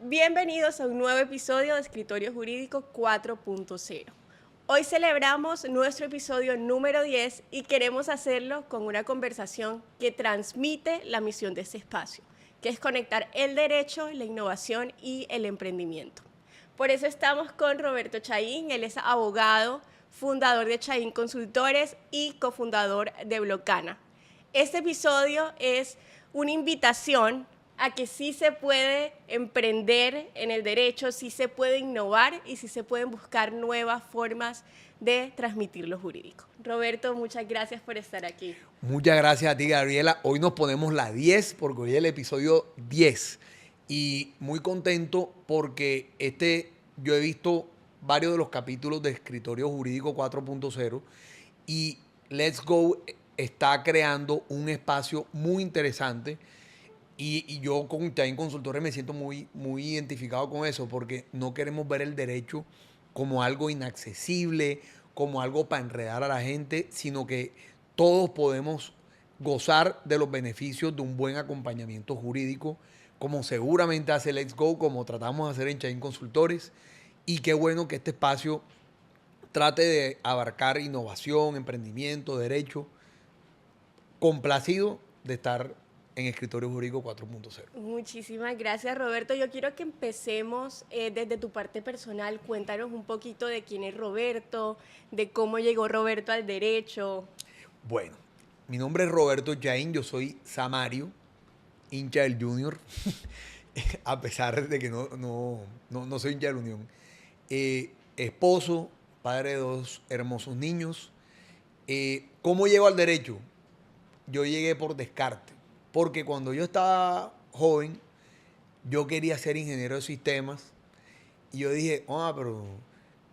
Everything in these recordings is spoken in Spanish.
Bienvenidos a un nuevo episodio de Escritorio Jurídico 4.0. Hoy celebramos nuestro episodio número 10 y queremos hacerlo con una conversación que transmite la misión de este espacio, que es conectar el derecho, la innovación y el emprendimiento. Por eso estamos con Roberto Chaín, él es abogado, fundador de Chaín Consultores y cofundador de Blocana. Este episodio es una invitación a que sí se puede emprender en el derecho, sí se puede innovar y sí se pueden buscar nuevas formas de transmitir lo jurídico. Roberto, muchas gracias por estar aquí. Muchas gracias a ti, Gabriela. Hoy nos ponemos la 10 porque hoy es el episodio 10. Y muy contento porque yo he visto varios de los capítulos de Escritorio Jurídico 4.0 y Let's Go está creando un espacio muy interesante. Y yo con Chain Consultores me siento muy identificado con eso porque no queremos ver el derecho como algo inaccesible, como algo para enredar a la gente, sino que todos podemos gozar de los beneficios de un buen acompañamiento jurídico, como seguramente hace Let's Go, como tratamos de hacer en Chain Consultores. Y qué bueno que este espacio trate de abarcar innovación, emprendimiento, derecho. Complacido de estar en Escritorio Jurídico 4.0. Muchísimas gracias, Roberto. Yo quiero que empecemos desde tu parte personal. Cuéntanos un poquito de quién es Roberto, de cómo llegó Roberto al derecho. Bueno, mi nombre es Roberto Chaín, yo soy Samario, hincha del Junior, a pesar de que no soy hincha de la Unión. Esposo, padre de dos hermosos niños. ¿Cómo llego al derecho? Yo llegué por descarte, porque cuando yo estaba joven, yo quería ser ingeniero de sistemas y yo dije, pero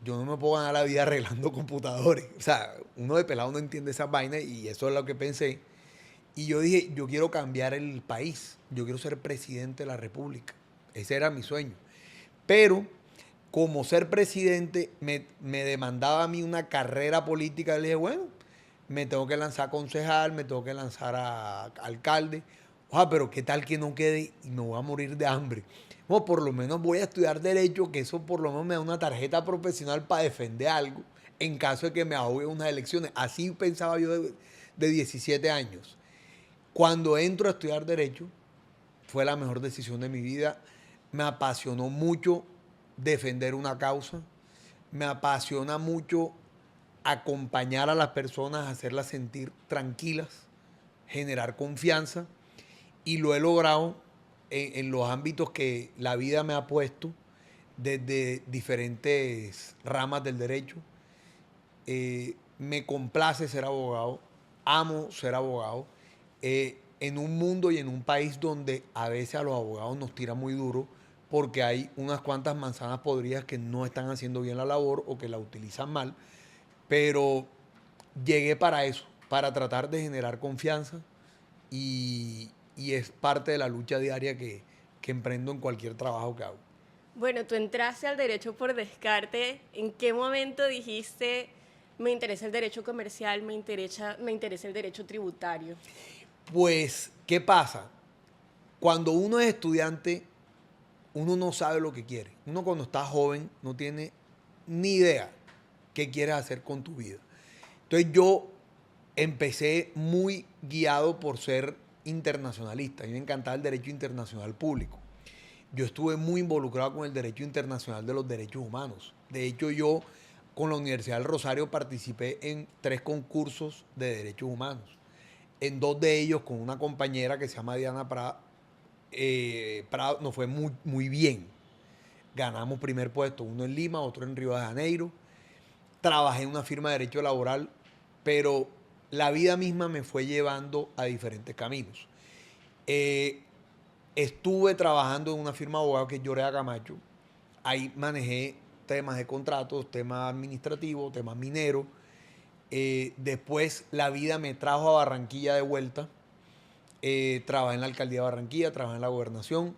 yo no me puedo ganar la vida arreglando computadores. O sea, uno de pelado no entiende esas vainas y eso es lo que pensé. Y yo dije, yo quiero cambiar el país, yo quiero ser presidente de la República. Ese era mi sueño. Pero como ser presidente me demandaba a mí una carrera política, le dije, bueno, me tengo que lanzar a concejal, me tengo que lanzar a alcalde. Pero qué tal que no quede y me voy a morir de hambre. Bueno, por lo menos voy a estudiar derecho, que eso por lo menos me da una tarjeta profesional para defender algo en caso de que me ahogue en unas elecciones. Así pensaba yo de 17 años. Cuando entro a estudiar derecho, fue la mejor decisión de mi vida. Me apasionó mucho defender una causa. Me apasiona mucho acompañar a las personas, hacerlas sentir tranquilas, generar confianza. Y lo he logrado en los ámbitos que la vida me ha puesto, desde diferentes ramas del derecho. Me complace ser abogado, amo ser abogado, en un mundo y en un país donde a veces a los abogados nos tira muy duro porque hay unas cuantas manzanas podridas que no están haciendo bien la labor o que la utilizan mal, pero llegué para eso, para tratar de generar confianza y es parte de la lucha diaria que emprendo en cualquier trabajo que hago. Bueno, tú entraste al derecho por descarte. ¿En qué momento dijiste, me interesa el derecho comercial, me interesa el derecho tributario? Pues, ¿qué pasa? Cuando uno es estudiante, uno no sabe lo que quiere. Uno cuando está joven no tiene ni idea qué quieres hacer con tu vida. Entonces yo empecé muy guiado por ser internacionalista. A mí me encantaba el derecho internacional público. Yo estuve muy involucrado con el derecho internacional de los derechos humanos. De hecho, yo con la Universidad del Rosario participé en 3 concursos de derechos humanos. En 2 de ellos con una compañera que se llama Diana Prada, nos fue muy bien. Ganamos primer puesto, uno en Lima, otro en Río de Janeiro. Trabajé en una firma de derecho laboral, pero la vida misma me fue llevando a diferentes caminos. Eh, Estuve trabajando en una firma de abogados que es Llorea Camacho. Ahí manejé temas de contratos, temas administrativos, temas mineros. Después la vida me trajo a Barranquilla de vuelta. Trabajé en la alcaldía de Barranquilla, trabajé en la gobernación.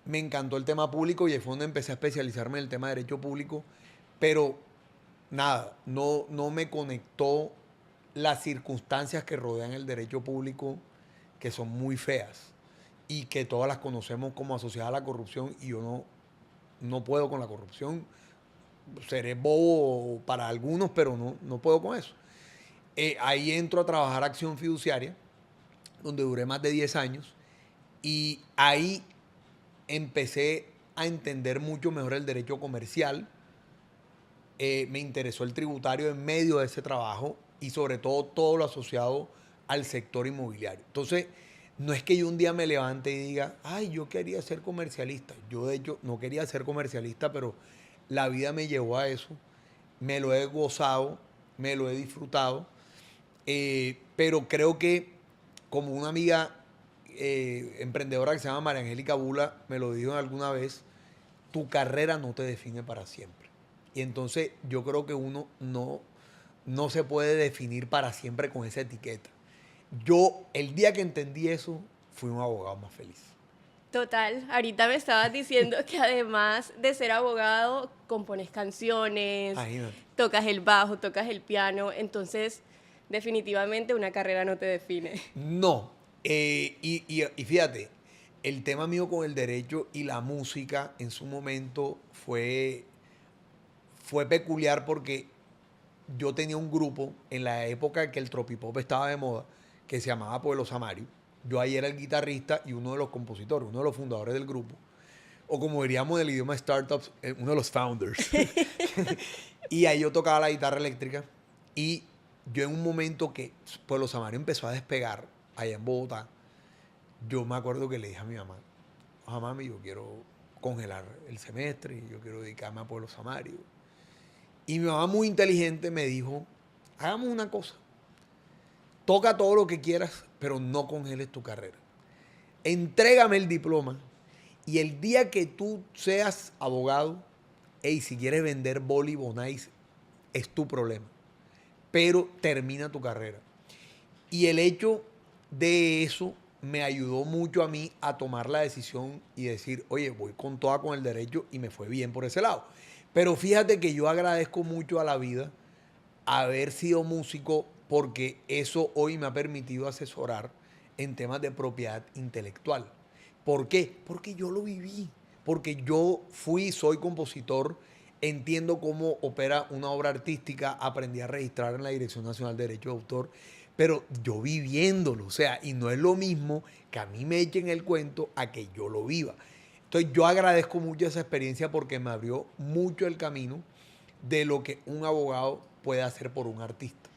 Me encantó el tema público y ahí fue donde empecé a especializarme en el tema de derecho público. Pero nada, no me conectó las circunstancias que rodean el derecho público, que son muy feas y que todas las conocemos como asociadas a la corrupción y yo no puedo con la corrupción. Seré bobo para algunos, pero no puedo con eso. Ahí entro a trabajar a Acción Fiduciaria, donde duré más de 10 años, y ahí empecé a entender mucho mejor el derecho comercial. Me interesó el tributario en medio de ese trabajo y sobre todo lo asociado al sector inmobiliario. Entonces, no es que yo un día me levante y diga, ay, yo quería ser comercialista. Yo de hecho no quería ser comercialista, pero la vida me llevó a eso. Me lo he gozado, me lo he disfrutado. Pero creo que como una amiga emprendedora que se llama María Angélica Bula me lo dijo alguna vez, tu carrera no te define para siempre. Y entonces yo creo que uno no se puede definir para siempre con esa etiqueta. Yo, el día que entendí eso, fui un abogado más feliz. Total, ahorita me estabas diciendo que además de ser abogado, compones canciones, Imagínate. tocas el bajo, tocas el piano, entonces definitivamente una carrera no te define. No. Y fíjate, el tema mío con el derecho y la música en su momento fue peculiar porque yo tenía un grupo en la época que el tropipop estaba de moda, que se llamaba Pueblo Samario. Yo ahí era el guitarrista y uno de los compositores, uno de los fundadores del grupo. O como diríamos en el idioma startups, uno de los founders. Y ahí yo tocaba la guitarra eléctrica. Y yo en un momento que Pueblo Samario empezó a despegar allá en Bogotá, yo me acuerdo que le dije a mi mamá, mami, yo quiero congelar el semestre, yo quiero dedicarme a Pueblo Samario. Y mi mamá muy inteligente me dijo, hagamos una cosa, toca todo lo que quieras, pero no congeles tu carrera. Entrégame el diploma y el día que tú seas abogado, hey, si quieres vender boli bonais, es tu problema. Pero termina tu carrera. Y el hecho de eso me ayudó mucho a mí a tomar la decisión y decir, oye, voy con toda con el derecho y me fue bien por ese lado. Pero fíjate que yo agradezco mucho a la vida haber sido músico porque eso hoy me ha permitido asesorar en temas de propiedad intelectual. ¿Por qué? Porque yo lo viví, porque yo soy compositor, entiendo cómo opera una obra artística, aprendí a registrar en la Dirección Nacional de Derecho de Autor, pero yo viviéndolo, o sea, y no es lo mismo que a mí me echen el cuento a que yo lo viva. Entonces yo agradezco mucho esa experiencia porque me abrió mucho el camino de lo que un abogado puede hacer por un artista,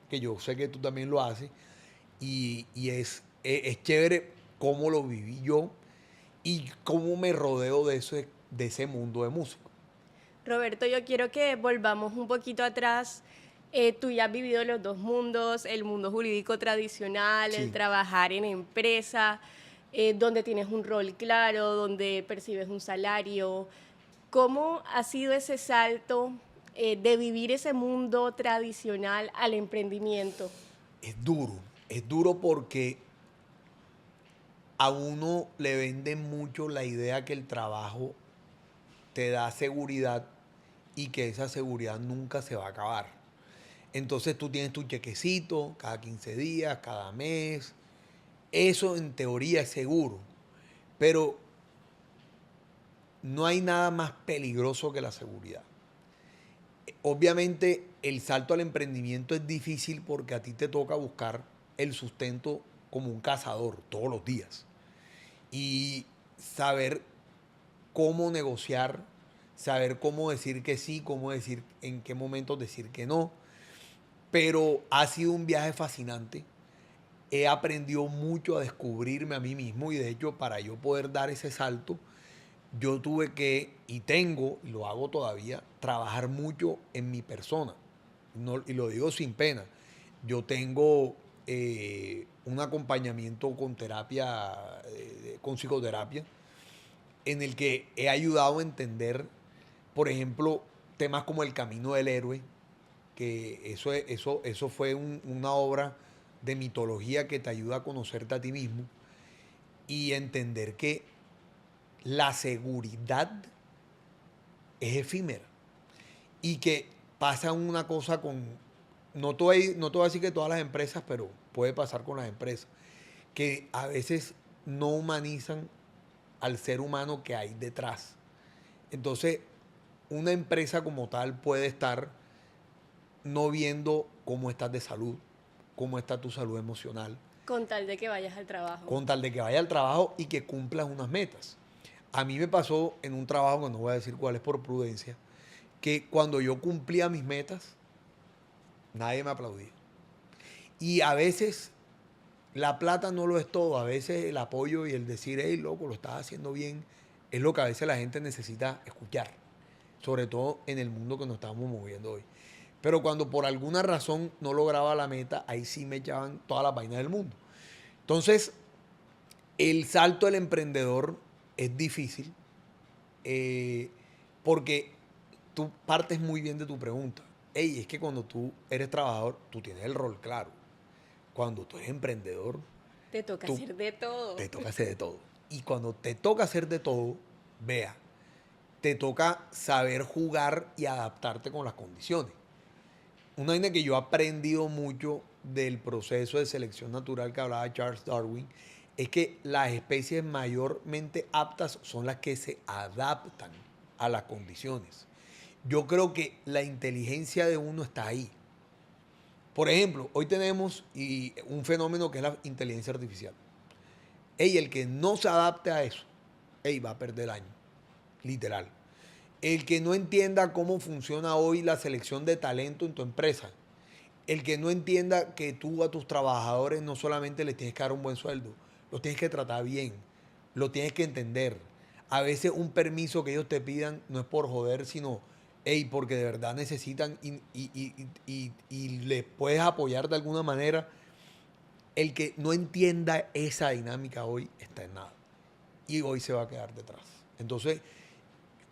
que yo sé que tú también lo haces, y es chévere cómo lo viví yo y cómo me rodeo de ese mundo de música. Roberto, yo quiero que volvamos un poquito atrás. Tú ya has vivido los dos mundos, el mundo jurídico tradicional, el Sí. trabajar en empresa, donde tienes un rol claro, donde percibes un salario. ¿Cómo ha sido ese salto de vivir ese mundo tradicional al emprendimiento? Es duro porque a uno le venden mucho la idea que el trabajo te da seguridad y que esa seguridad nunca se va a acabar. Entonces tú tienes tu chequecito cada 15 días, cada mes. Eso en teoría es seguro, pero no hay nada más peligroso que la seguridad. Obviamente el salto al emprendimiento es difícil porque a ti te toca buscar el sustento como un cazador todos los días y saber cómo negociar, saber cómo decir que sí, cómo decir en qué momentos decir que no. Pero ha sido un viaje fascinante. He aprendido mucho a descubrirme a mí mismo y de hecho para yo poder dar ese salto, yo tuve que, y tengo, y lo hago todavía, trabajar mucho en mi persona. No, y lo digo sin pena. Yo tengo un acompañamiento con terapia, con psicoterapia, en el que he ayudado a entender, por ejemplo, temas como el camino del héroe, que eso fue una obra de mitología que te ayuda a conocerte a ti mismo y entender que la seguridad es efímera y que pasa una cosa con, no te voy a decir que todas las empresas, pero puede pasar con las empresas, que a veces no humanizan al ser humano que hay detrás. Entonces, una empresa como tal puede estar no viendo cómo estás de salud, cómo está tu salud emocional, Con tal de que vayas al trabajo. con tal de que vaya al trabajo y que cumplas unas metas. A mí me pasó en un trabajo, que no voy a decir cuál es por prudencia, que cuando yo cumplía mis metas, nadie me aplaudía. Y a veces la plata no lo es todo, a veces el apoyo y el decir, hey, loco, lo estás haciendo bien, es lo que a veces la gente necesita escuchar, sobre todo en el mundo que nos estamos moviendo hoy. Pero cuando por alguna razón no lograba la meta, ahí sí me echaban toda la vaina del mundo. Entonces, el salto del emprendedor es difícil eh, porque tú partes muy bien de tu pregunta. Ey, es que cuando tú eres trabajador, tú tienes el rol claro. Cuando tú eres emprendedor, Te toca tú hacer de todo. te toca hacer de todo. Y cuando te toca hacer de todo, vea, te toca saber jugar y adaptarte con las condiciones. Una vaina que yo he aprendido mucho del proceso de selección natural que hablaba Charles Darwin es que las especies mayormente aptas son las que se adaptan a las condiciones. Yo creo que la inteligencia de uno está ahí. Por ejemplo, hoy tenemos un fenómeno que es la inteligencia artificial. Ey, el que no se adapte a eso, ey, va a perder el año, literal. El que no entienda cómo funciona hoy la selección de talento en tu empresa, el que no entienda que tú a tus trabajadores no solamente les tienes que dar un buen sueldo, los tienes que tratar bien, los tienes que entender. A veces un permiso que ellos te pidan no es por joder, sino, hey, porque de verdad necesitan y les puedes apoyar de alguna manera. El que no entienda esa dinámica hoy está en nada. Y hoy se va a quedar detrás. Entonces,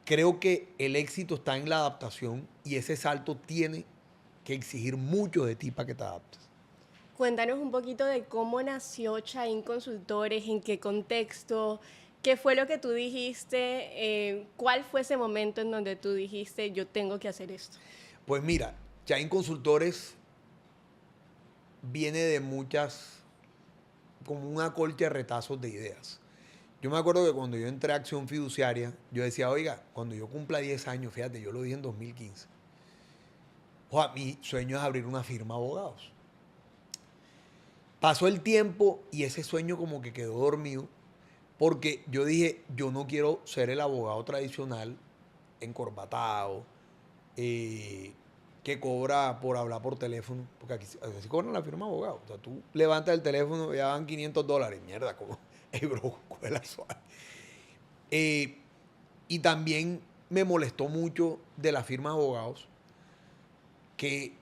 creo que el éxito está en la adaptación y ese salto tiene que exigir mucho de ti para que te adaptes. Cuéntanos un poquito de cómo nació Chain Consultores, en qué contexto, qué fue lo que tú dijiste, cuál fue ese momento en donde tú dijiste, yo tengo que hacer esto. Pues mira, Chain Consultores viene de muchas, como una colcha de retazos de ideas. Yo me acuerdo que cuando yo entré a Acción Fiduciaria, yo decía, oiga, cuando yo cumpla 10 años, fíjate, yo lo dije en 2015, oja, mi sueño es abrir una firma de abogados. Pasó el tiempo y ese sueño como que quedó dormido porque yo dije, yo no quiero ser el abogado tradicional, encorbatado, eh, que cobra por hablar por teléfono, porque aquí así cobran la firma de abogado. O sea, tú levantas el teléfono y ya van $500. Mierda, como, hey, bro, cuela suave. Y también me molestó mucho de la firma de abogados que,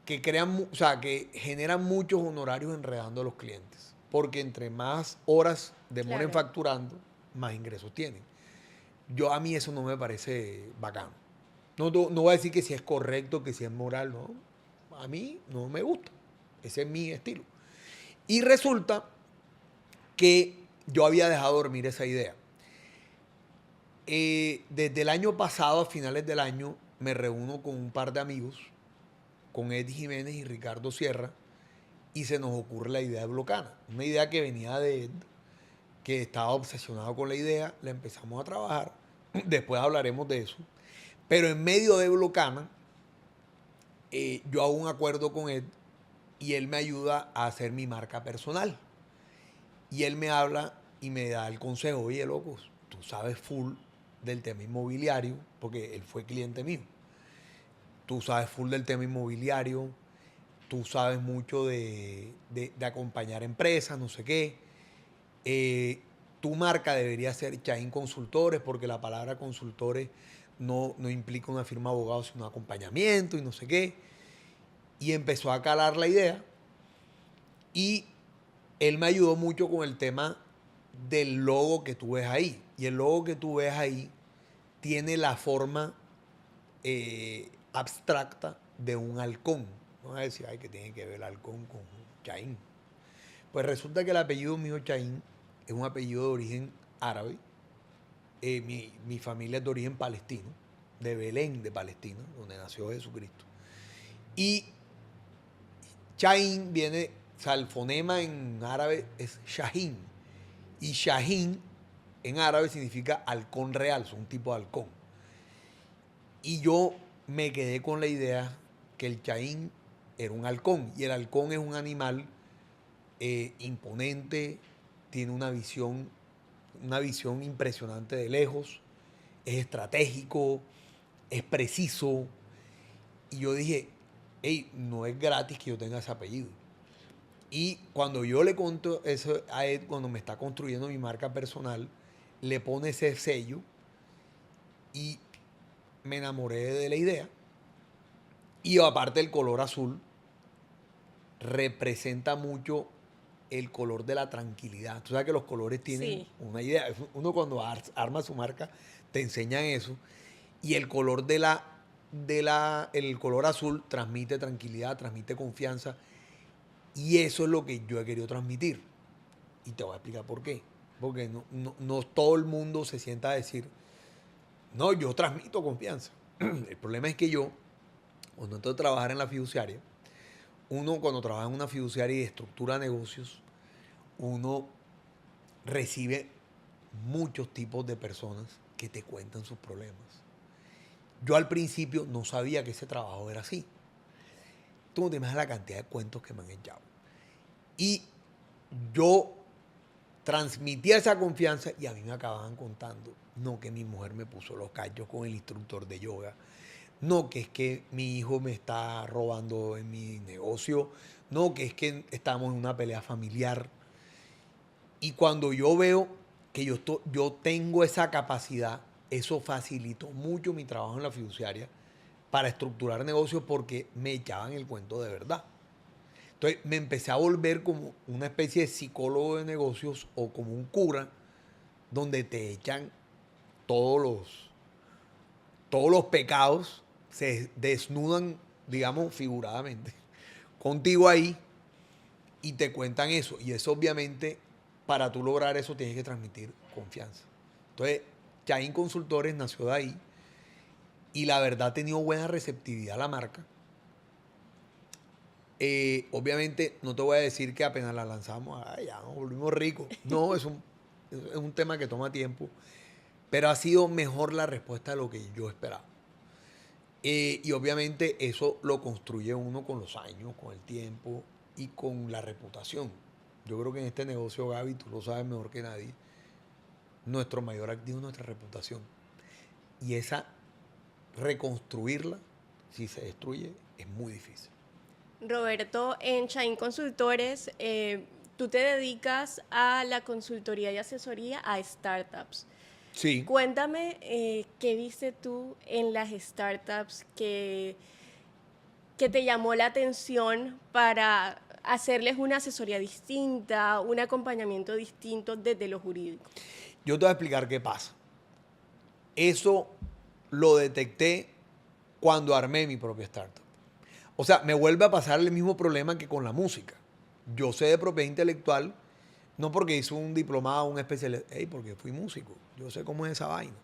que crean, o sea, que generan muchos honorarios enredando a los clientes. Porque entre más horas demoren Claro. facturando, más ingresos tienen. A mí eso no me parece bacano. No voy a decir que si es correcto, que si es moral, no. A mí no me gusta. Ese es mi estilo. Y resulta que yo había dejado dormir esa idea. Desde el año pasado, a finales del año, me reúno con un par de amigos, con Eddie Jiménez y Ricardo Sierra, y se nos ocurre la idea de Blocana. Una idea que venía de Ed, que estaba obsesionado con la idea, la empezamos a trabajar. Después hablaremos de eso. Pero en medio de Blocana, yo hago un acuerdo con Ed y él me ayuda a hacer mi marca personal. Y él me habla y me da el consejo, oye, locos, tú sabes full del tema inmobiliario, porque él fue cliente mío. Tú sabes full del tema inmobiliario, tú sabes mucho de acompañar empresas, no sé qué. Tu marca debería ser Chain Consultores, porque la palabra consultores no implica una firma de abogados, sino un acompañamiento y no sé qué. Y empezó a calar la idea. Y él me ayudó mucho con el tema del logo que tú ves ahí. Y el logo que tú ves ahí tiene la forma abstracta de un halcón. No vas a decir, ay, que tiene que ver el halcón con Chain. Pues resulta que el apellido mío, Chain, es un apellido de origen árabe. Mi familia es de origen palestino, de Belén, de Palestina, donde nació Jesucristo. Y Chain viene, o sea, el fonema en árabe es Shahin. Y Shahin en árabe significa halcón real, son un tipo de halcón. Y yo me quedé con la idea que el Chaín era un halcón. Y el halcón es un animal imponente, tiene una visión impresionante de lejos, es estratégico, es preciso. Y yo dije, hey, no es gratis que yo tenga ese apellido. Y cuando yo le conto eso a Ed, cuando me está construyendo mi marca personal, le pone ese sello y me enamoré de la idea. Y aparte el color azul representa mucho el color de la tranquilidad. Tú sabes que los colores tienen Sí. una idea. Uno cuando arma su marca te enseñan eso. Y el color el color azul transmite tranquilidad, transmite confianza. Y eso es lo que yo he querido transmitir. Y te voy a explicar por qué. Porque no todo el mundo se sienta a decir, no, yo transmito confianza. El problema es que yo, cuando entro a trabajar en la fiduciaria, uno cuando trabaja en una fiduciaria y estructura negocios, uno recibe muchos tipos de personas que te cuentan sus problemas. Yo al principio no sabía que ese trabajo era así. Tú no te imaginas la cantidad de cuentos que me han echado. Y yo transmitía esa confianza y a mí me acababan contando, no, que mi mujer me puso los cachos con el instructor de yoga, no, que es que mi hijo me está robando en mi negocio, no, que es que estamos en una pelea familiar. Y cuando yo veo que yo tengo esa capacidad, eso facilitó mucho mi trabajo en la fiduciaria para estructurar negocios porque me echaban el cuento de verdad. Entonces me empecé a volver como una especie de psicólogo de negocios o como un cura donde te echan todos los pecados, se desnudan, digamos, figuradamente, contigo ahí y te cuentan eso. Y eso obviamente, para tú lograr eso, tienes que transmitir confianza. Entonces, Chaín Consultores nació de ahí y la verdad ha tenido buena receptividad a la marca. Obviamente, no te voy a decir que apenas la lanzamos, ay, ya nos volvimos ricos. No, es un tema que toma tiempo, pero ha sido mejor la respuesta de lo que yo esperaba. Y obviamente eso lo construye uno con los años, con el tiempo y con la reputación. Yo creo que en este negocio, Gaby, tú lo sabes mejor que nadie, nuestro mayor activo es nuestra reputación. Y esa, reconstruirla, si se destruye, es muy difícil. Roberto, en Chain Consultores, tú te dedicas a la consultoría y asesoría a startups. Sí. Cuéntame qué viste tú en las startups que te llamó la atención para hacerles una asesoría distinta, un acompañamiento distinto desde lo jurídico. Yo te voy a explicar qué pasa. Eso lo detecté cuando armé mi propia startup. O sea, me vuelve a pasar el mismo problema que con la música. Yo sé de propiedad intelectual, no porque hice un diplomado, un especialista, porque fui músico. Yo sé cómo es esa vaina.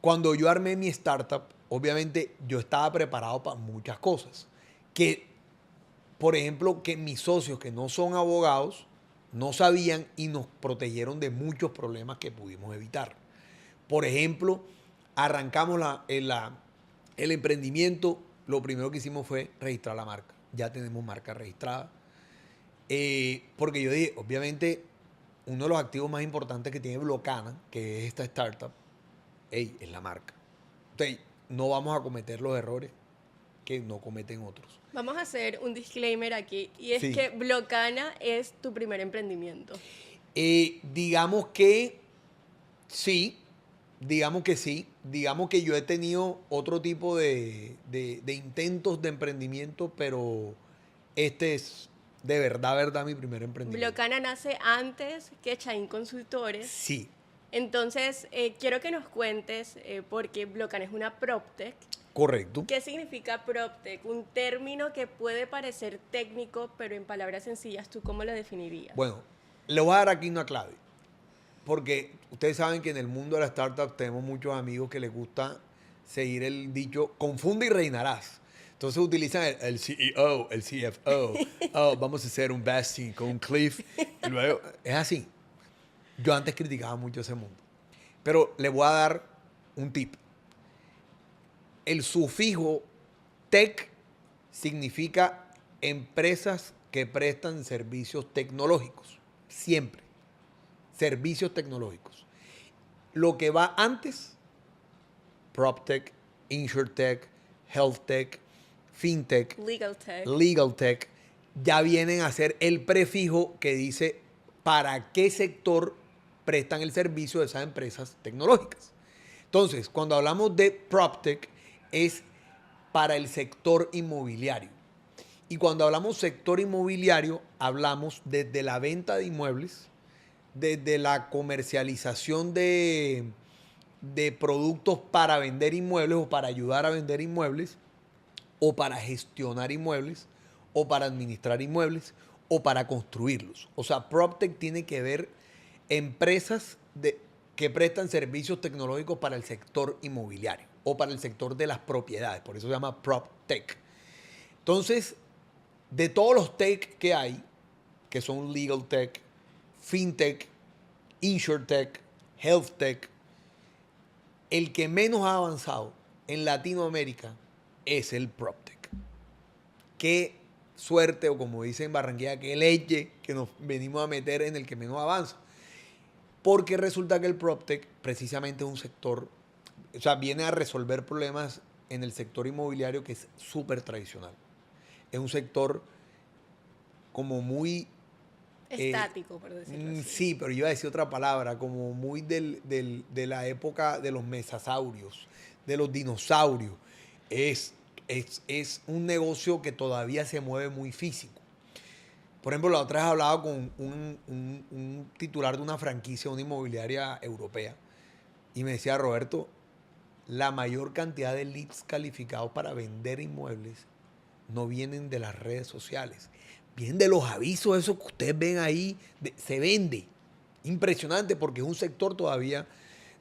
Cuando yo armé mi startup, obviamente yo estaba preparado para muchas cosas. Que, por ejemplo, que mis socios que no son abogados no sabían y nos protegieron de muchos problemas que pudimos evitar. Por ejemplo, arrancamos el emprendimiento, lo primero que hicimos fue registrar la marca. Ya tenemos marca registrada. Porque yo dije, obviamente, uno de los activos más importantes que tiene Blocana, que es esta startup, es la marca. Entonces, no vamos a cometer los errores que no cometen otros. Vamos a hacer un disclaimer aquí, y es Sí. que Blocana es tu primer emprendimiento. Digamos que sí, digamos que yo he tenido otro tipo de intentos de emprendimiento, pero este es de verdad mi primer emprendimiento. Blocana nace antes que Chain Consultores. Sí, Entonces, quiero que nos cuentes, porque Blocana es una PropTech. correcto. ¿Qué significa PropTech? Un término que puede parecer técnico, pero en palabras sencillas, ¿tú cómo lo definirías? Bueno, le voy a dar aquí una clave. Porque ustedes saben que en el mundo de la startup tenemos muchos amigos que les gusta seguir el dicho, confunde y reinarás. Entonces utilizan el CEO, el CFO. Oh, vamos a hacer un vesting con un cliff. Y luego, es así. Yo antes criticaba mucho ese mundo. Pero le voy a dar un tip. El sufijo tech significa empresas que prestan servicios tecnológicos. Siempre. Servicios tecnológicos. Lo que va antes, PropTech, InsurTech, HealthTech, FinTech, Legal Tech, ya vienen a ser el prefijo que dice para qué sector prestan el servicio de esas empresas tecnológicas. Entonces, cuando hablamos de PropTech, es para el sector inmobiliario. Y cuando hablamos sector inmobiliario, hablamos desde la venta de inmuebles, desde la comercialización de productos para vender inmuebles o para ayudar a vender inmuebles, o para gestionar inmuebles, o para administrar inmuebles, o para construirlos. O sea, PropTech tiene que ver empresas que prestan servicios tecnológicos para el sector inmobiliario o para el sector de las propiedades. Por eso se llama PropTech. Entonces, de todos los tech que hay, que son Legal Tech, FinTech, InsurTech, HealthTech, el que menos ha avanzado en Latinoamérica es el PropTech. Qué suerte, o como dicen en Barranquilla, qué leche que nos venimos a meter en el que menos avanza. Porque resulta que el PropTech precisamente es un sector, o sea, viene a resolver problemas en el sector inmobiliario que es súper tradicional. Es un sector como muy... estático, por decirlo así. Sí, pero yo iba a decir otra palabra, como muy de la época de los mesasaurios, de los dinosaurios. Es un negocio que todavía se mueve muy físico. Por ejemplo, la otra vez hablaba con un titular de una franquicia, una inmobiliaria europea, y me decía: Roberto, la mayor cantidad de leads calificados para vender inmuebles no vienen de las redes sociales, vienen de los avisos, esos que ustedes ven ahí, se vende. Impresionante, porque es un sector todavía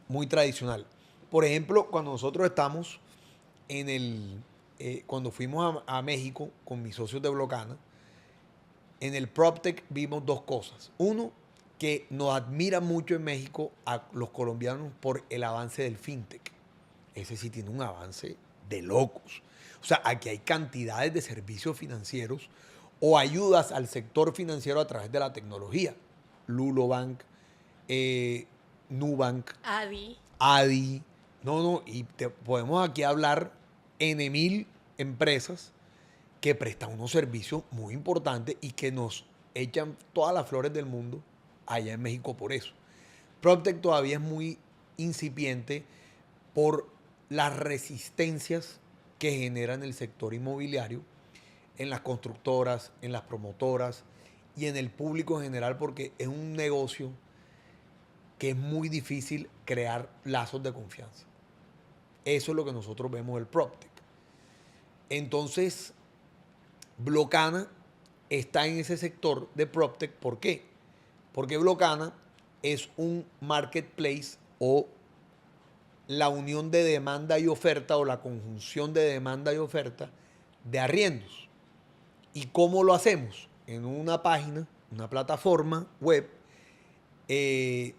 muy tradicional. Por ejemplo, cuando nosotros estamos cuando fuimos a México con mis socios de Blocana, en el PropTech vimos dos cosas. Uno, que nos admira mucho en México a los colombianos por el avance del FinTech. Ese sí tiene un avance de locos. O sea, aquí hay cantidades de servicios financieros o ayudas al sector financiero a través de la tecnología. Lulobank, Nubank, Adi. No, y podemos aquí hablar en 1000 empresas que prestan unos servicios muy importantes y que nos echan todas las flores del mundo allá en México por eso. PropTech todavía es muy incipiente por las resistencias que genera en el sector inmobiliario, en las constructoras, en las promotoras y en el público en general, porque es un negocio que es muy difícil crear lazos de confianza. Eso es lo que nosotros vemos del PropTech. Entonces, Blocana está en ese sector de PropTech. ¿Por qué? Porque Blocana es un marketplace o la unión de demanda y oferta, o la conjunción de demanda y oferta de arriendos. ¿Y cómo lo hacemos? En una página, una plataforma web, que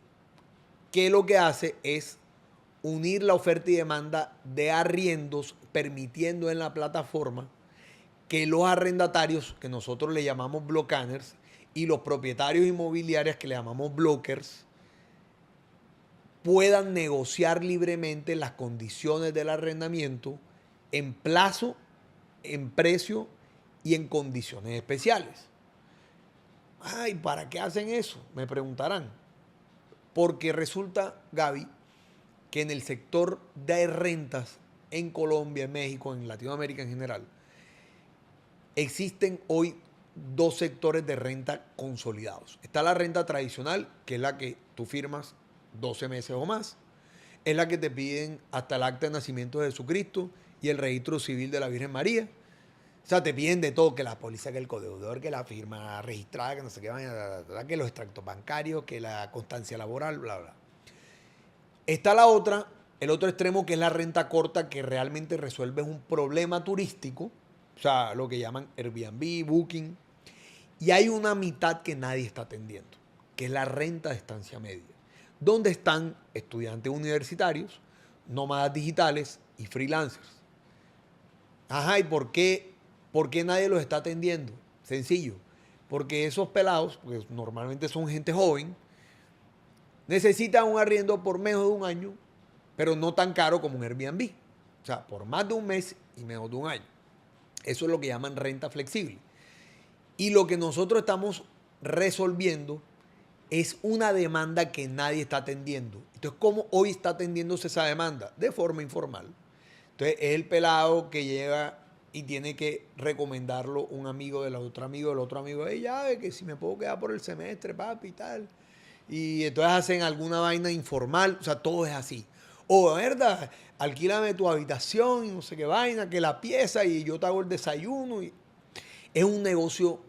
lo que hace es unir la oferta y demanda de arriendos, permitiendo en la plataforma que los arrendatarios, que nosotros le llamamos blocaners, y los propietarios inmobiliarios, que le llamamos blockers, puedan negociar libremente las condiciones del arrendamiento en plazo, en precio y en condiciones especiales. Ay, ¿para qué hacen eso? Me preguntarán. Porque resulta, Gaby, que en el sector de rentas en Colombia, en México, en Latinoamérica en general, existen hoy dos sectores de renta consolidados. Está la renta tradicional, que es la que tú firmas 12 meses o más. Es la que te piden hasta el acta de nacimiento de Jesucristo y el registro civil de la Virgen María. O sea, te piden de todo, que la póliza, que el codeudor, que la firma registrada, que no sé qué, que los extractos bancarios, que la constancia laboral, bla, bla. Está la otra, el otro extremo, que es la renta corta, que realmente resuelve un problema turístico, o sea, lo que llaman Airbnb, Booking. Y hay una mitad que nadie está atendiendo, que es la renta de estancia media, donde están estudiantes universitarios, nómadas digitales y freelancers. Ajá, ¿y por qué nadie los está atendiendo? Sencillo, porque esos pelados, pues normalmente son gente joven, necesitan un arriendo por menos de un año, pero no tan caro como un Airbnb. O sea, por más de un mes y menos de un año. Eso es lo que llaman renta flexible. Y lo que nosotros estamos resolviendo es una demanda que nadie está atendiendo. Entonces, ¿cómo hoy está atendiéndose esa demanda? De forma informal. Entonces, es el pelado que llega y tiene que recomendarlo un amigo del otro amigo del otro amigo. Ya ve que si me puedo quedar por el semestre, papi, y tal. Y entonces hacen alguna vaina informal. O sea, todo es así. O, ¿verdad? Alquílame tu habitación y no sé qué vaina, que la pieza y yo te hago el desayuno. Es un negocio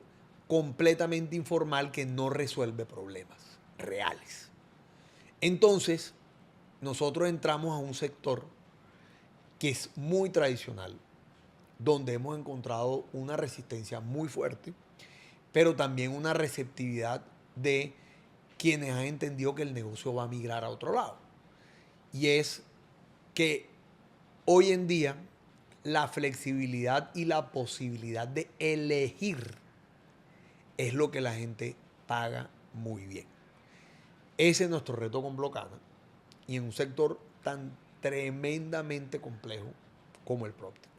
completamente informal que no resuelve problemas reales. Entonces, nosotros entramos a un sector que es muy tradicional, donde hemos encontrado una resistencia muy fuerte, pero también una receptividad de quienes han entendido que el negocio va a migrar a otro lado. Y es que hoy en día la flexibilidad y la posibilidad de elegir es lo que la gente paga muy bien. Ese es nuestro reto con Blocana y en un sector tan tremendamente complejo como el PropTech.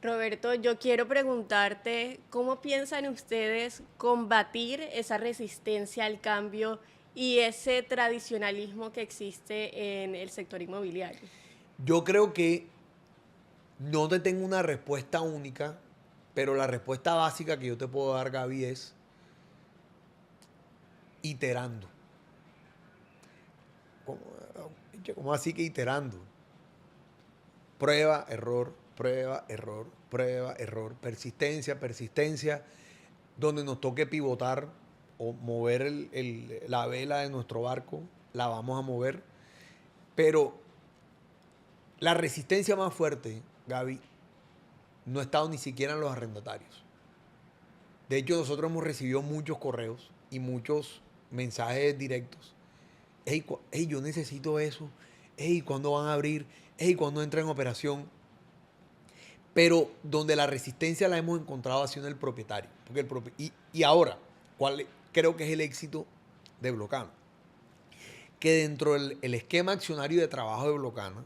Roberto, yo quiero preguntarte, ¿cómo piensan ustedes combatir esa resistencia al cambio y ese tradicionalismo que existe en el sector inmobiliario? Yo creo que no te tengo una respuesta única, pero la respuesta básica que yo te puedo dar, Gaby, es iterando. ¿Cómo así que iterando? Prueba, error, prueba, error, prueba, error. Persistencia, persistencia. Donde nos toque pivotar o mover la vela de nuestro barco, la vamos a mover. Pero la resistencia más fuerte, Gaby, no ha estado ni siquiera en los arrendatarios. De hecho, nosotros hemos recibido muchos correos y muchos mensajes directos. Hey, yo necesito eso. Hey, ¿cuándo van a abrir? Hey, ¿cuándo entra en operación? Pero donde la resistencia la hemos encontrado ha sido en el propietario. Porque y ahora, ¿cuál creo que es el éxito de Blocana? Que dentro del esquema accionario de trabajo de Blocana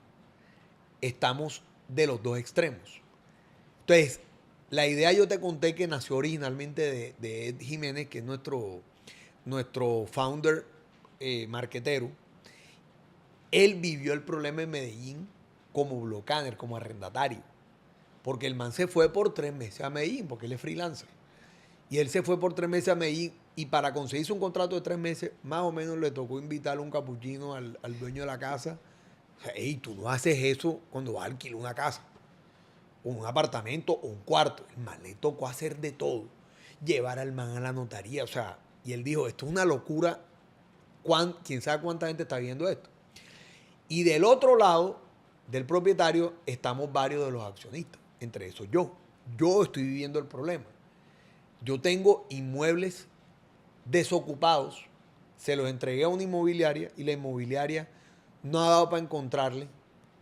estamos de los dos extremos. Entonces, la idea yo te conté que nació originalmente de Ed Jiménez, que es nuestro founder marquetero. Él vivió el problema en Medellín como blocaner, como arrendatario. Porque el man se fue por 3 meses a Medellín, porque él es freelancer. Y él se fue por 3 meses a Medellín y para conseguirse un contrato de 3 meses, más o menos le tocó invitarle un capuchino al dueño de la casa. O sea, hey, tú no haces eso cuando vas a alquilar una casa, o un apartamento, o un cuarto. El man le tocó hacer de todo. Llevar al man a la notaría, o sea, y él dijo, esto es una locura. ¿Quién sabe cuánta gente está viendo esto? Y del otro lado del propietario estamos varios de los accionistas, entre esos yo. Yo estoy viviendo el problema. Yo tengo inmuebles desocupados, se los entregué a una inmobiliaria y la inmobiliaria no ha dado para encontrarle.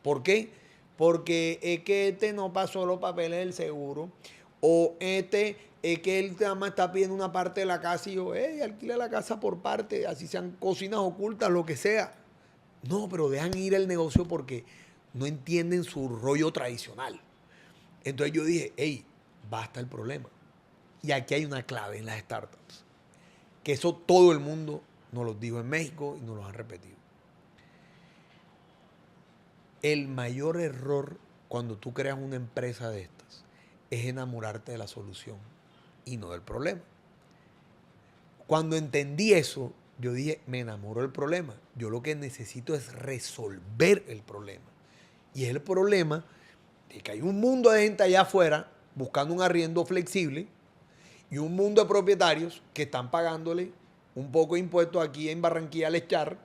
¿Por qué? Porque es que no pasó los papeles del seguro, o es que él nada más está pidiendo una parte de la casa y yo, alquila la casa por parte, así sean cocinas ocultas, lo que sea. No, pero dejan ir el negocio porque no entienden su rollo tradicional. Entonces yo dije, hey, basta el problema. Y aquí hay una clave en las startups. Que eso todo el mundo nos lo dijo en México y nos lo han repetido. El mayor error cuando tú creas una empresa de estas es enamorarte de la solución y no del problema. Cuando entendí eso, yo dije, me enamoro del problema. Yo lo que necesito es resolver el problema. Y es el problema de que hay un mundo de gente allá afuera buscando un arriendo flexible y un mundo de propietarios que están pagándole un poco de impuestos aquí en Barranquilla al echar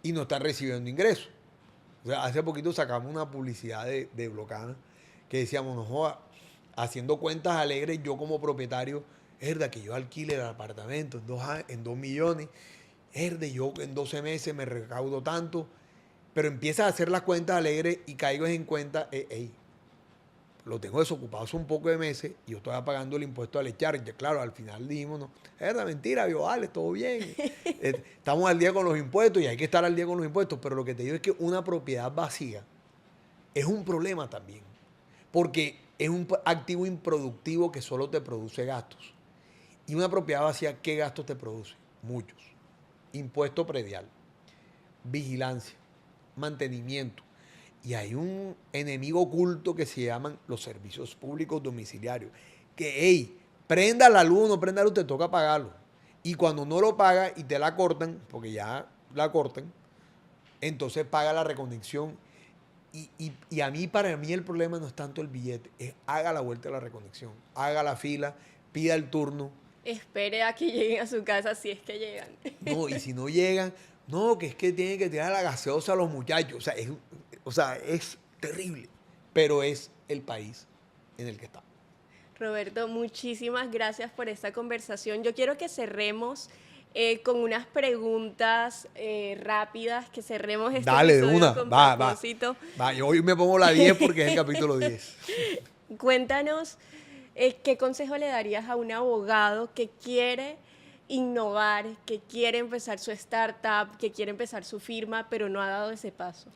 y no están recibiendo ingresos. O sea, hace poquito sacamos una publicidad de Blocana que decíamos, no joda, haciendo cuentas alegres, yo como propietario, es verdad que yo alquile el apartamento en 2 millones yo en 12 meses me recaudo tanto, pero empiezas a hacer las cuentas alegres y caigo en cuenta, ey, lo tengo desocupado hace un poco de meses y yo estoy pagando el impuesto al echar. Y claro, al final dijimos, no, es mentira, yo, vale, todo bien. Estamos al día con los impuestos y hay que estar al día con los impuestos, pero lo que te digo es que una propiedad vacía es un problema también, porque es un activo improductivo que solo te produce gastos. Y una propiedad vacía, ¿qué gastos te produce? Muchos. Impuesto predial, vigilancia, mantenimiento. Y hay un enemigo oculto que se llaman los servicios públicos domiciliarios. Que, hey, prenda la luz o no prenda la luz, te toca pagarlo. Y cuando no lo paga y te la cortan, porque ya la cortan, entonces paga la reconexión. Y para mí el problema no es tanto el billete, es haga la vuelta a la reconexión, haga la fila, pida el turno. Espere a que lleguen a su casa si es que llegan. No, y si no llegan, no, que es que tienen que tirar la gaseosa a los muchachos. O sea, es terrible, pero es el país en el que estamos. Roberto, muchísimas gracias por esta conversación. Yo quiero que cerremos con unas preguntas rápidas, que cerremos este Dale, de episodio una, con va. propósito. Va, yo hoy me pongo la 10 porque es el capítulo 10. Cuéntanos, ¿qué consejo le darías a un abogado que quiere innovar, que quiere empezar su startup, que quiere empezar su firma, pero no ha dado ese paso?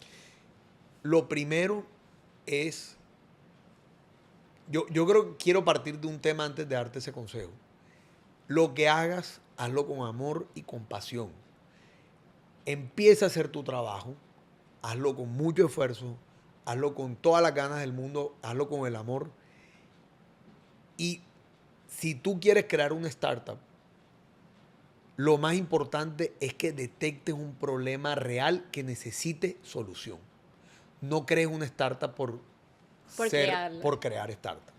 Lo primero es, yo creo que quiero partir de un tema antes de darte ese consejo. Lo que hagas, hazlo con amor y con pasión. Empieza a hacer tu trabajo, hazlo con mucho esfuerzo, hazlo con todas las ganas del mundo, hazlo con el amor. Y si tú quieres crear una startup, lo más importante es que detectes un problema real que necesite solución. No crees una startup por crear startup.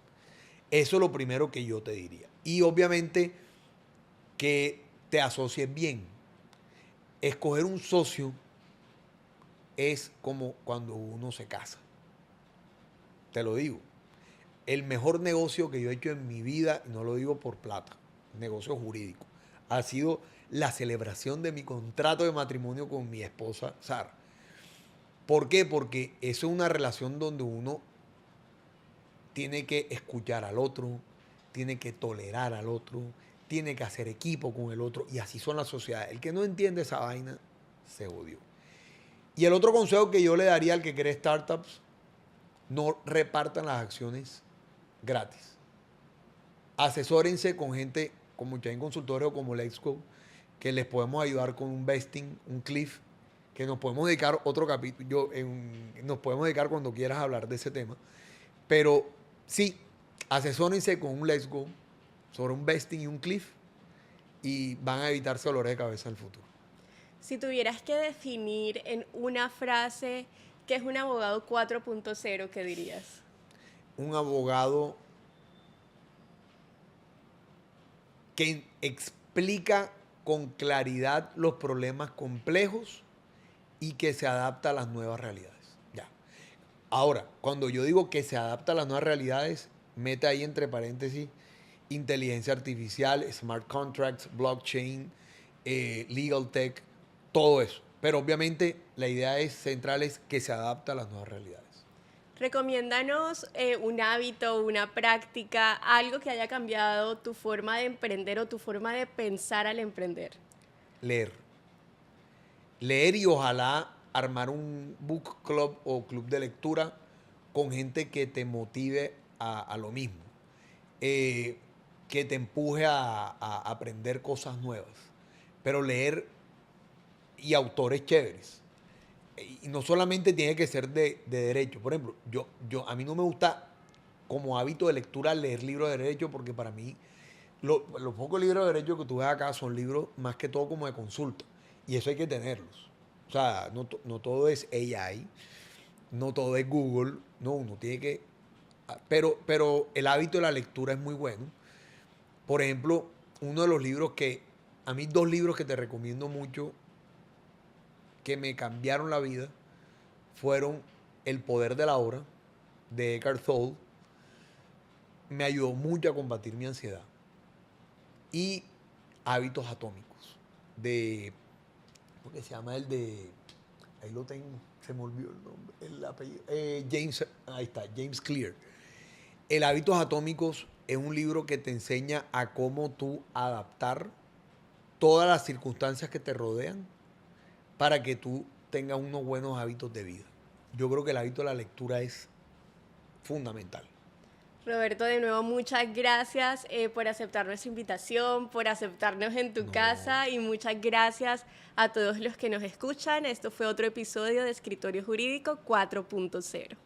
Eso es lo primero que yo te diría. Y obviamente que te asocies bien. Escoger un socio es como cuando uno se casa. Te lo digo. El mejor negocio que yo he hecho en mi vida, y no lo digo por plata, negocio jurídico, ha sido la celebración de mi contrato de matrimonio con mi esposa Sara. ¿Por qué? Porque eso es una relación donde uno tiene que escuchar al otro, tiene que tolerar al otro, tiene que hacer equipo con el otro, y así son las sociedades. El que no entiende esa vaina se odió. Y el otro consejo que yo le daría al que cree startups, no repartan las acciones gratis. Asesórense con gente como Chain Consultorio o como Let's Go, que les podemos ayudar con un vesting, un cliff, que nos podemos dedicar otro capítulo, nos podemos dedicar cuando quieras hablar de ese tema. Pero sí, asesórense con un Let's Go sobre un vesting y un cliff y van a evitarse dolores de cabeza en el futuro. Si tuvieras que definir en una frase qué es un abogado 4.0, ¿qué dirías? Un abogado que explica con claridad los problemas complejos y que se adapta a las nuevas realidades. Ya. Ahora, cuando yo digo que se adapta a las nuevas realidades, mete ahí entre paréntesis inteligencia artificial, smart contracts, blockchain, legal tech, todo eso. Pero obviamente la idea central es que se adapta a las nuevas realidades. Recomiéndanos un hábito, una práctica, algo que haya cambiado tu forma de emprender o tu forma de pensar al emprender. Leer. Leer y ojalá armar un book club o club de lectura con gente que te motive a lo mismo. Que te empuje a aprender cosas nuevas. Pero leer y autores chéveres. Y no solamente tiene que ser de derecho. Por ejemplo, a mí no me gusta como hábito de lectura leer libros de derecho porque para mí los pocos libros de derecho que tú ves acá son libros más que todo como de consulta. Y eso hay que tenerlos. O sea, no todo es AI, no todo es Google. No, uno tiene que... Pero el hábito de la lectura es muy bueno. Por ejemplo, uno de los libros a mí 2 libros que te recomiendo mucho, que me cambiaron la vida, fueron El poder de la hora, de Eckhart Tolle. Me ayudó mucho a combatir mi ansiedad. Y Hábitos atómicos, de ¿cómo que se llama el de? Ahí lo tengo, se me olvidó el nombre, el apellido. James, ahí está, James Clear. El Hábitos Atómicos es un libro que te enseña a cómo tú adaptar todas las circunstancias que te rodean para que tú tengas unos buenos hábitos de vida. Yo creo que el hábito de la lectura es fundamental. Roberto, de nuevo, muchas gracias por aceptar nuestra invitación, por aceptarnos en tu No. casa y muchas gracias a todos los que nos escuchan. Esto fue otro episodio de Escritorio Jurídico 4.0.